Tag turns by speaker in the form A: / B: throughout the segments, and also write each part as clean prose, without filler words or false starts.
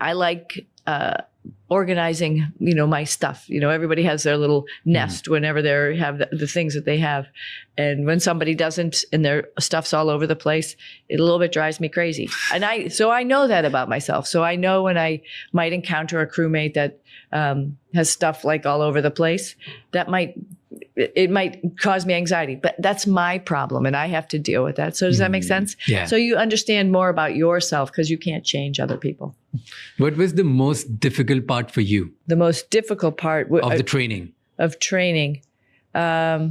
A: I like organizing, my stuff. Everybody has their little nest whenever they have the things that they have. And when somebody doesn't and their stuff's all over the place, it a little bit drives me crazy. And so I know that about myself. So I know when I might encounter a crewmate that has stuff like all over the place, it might cause me anxiety, but that's my problem and I have to deal with that. So does that make sense?
B: Yeah.
A: So you understand more about yourself because you can't change other people.
B: What was the most difficult part for you
A: The most difficult part
B: of the training?
A: Of training. I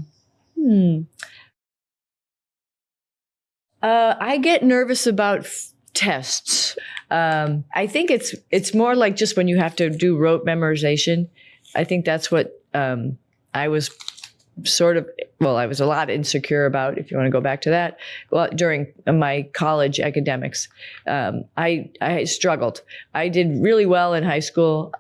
A: get nervous about tests. I think it's more like just when you have to do rote memorization. I think that's what I was I was a lot insecure about, if you want to go back to that. Well, during my college academics, I struggled. I did really well in high school.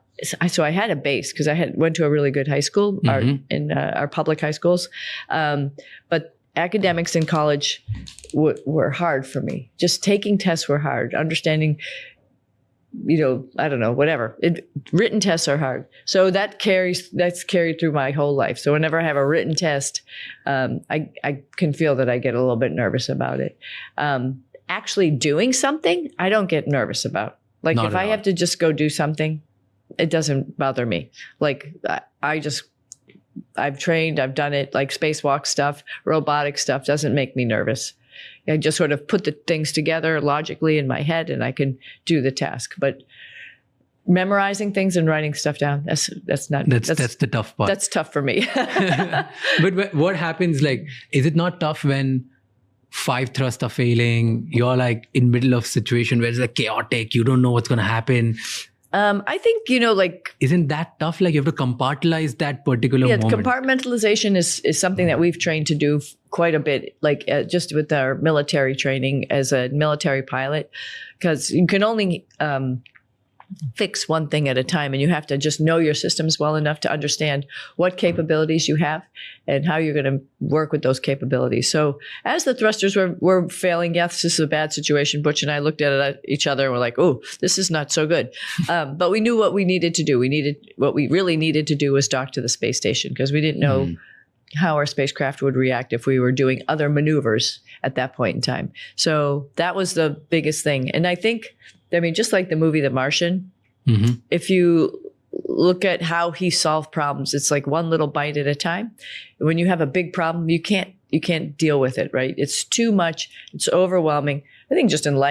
A: So I had a base because I went to a really good high school, our public high schools. But academics in college were hard for me. Just taking tests were hard. Understanding, I don't know, whatever. Written tests are hard. So that's carried through my whole life. So whenever I have a written test, I can feel that I get a little bit nervous about it. Actually doing something, I don't get nervous about. Like if I have to just go do something, it doesn't bother me. Like I've trained, I've done it, like spacewalk stuff, robotic stuff doesn't make me nervous. I just sort of put the things together logically in my head and I can do the task. But memorizing things and writing stuff down, that's
B: the tough part.
A: That's tough for me.
B: But what happens, like, is it not tough when 5 thrusts are failing? You're like in middle of situation where it's like chaotic, you don't know what's going to happen.
A: I think,
B: isn't that tough? Like you have to compartmentalize that particular moment.
A: Compartmentalization is something that we've trained to do quite a bit, like just with our military training as a military pilot, because you can only fix one thing at a time and you have to just know your systems well enough to understand what capabilities you have and how you're going to work with those capabilities. So as the thrusters were failing, yes, this is a bad situation. Butch and I looked at each other and we're like, oh, this is not so good. But we knew what we needed to do. What we really needed to do was dock to the space station because we didn't know how our spacecraft would react if we were doing other maneuvers at that point in time. So that was the biggest thing. And I think, just like the movie The Martian, if you look at how he solved problems, it's like one little bite at a time. When you have a big problem, you can't deal with it, right? It's too much. It's overwhelming. I think just in life,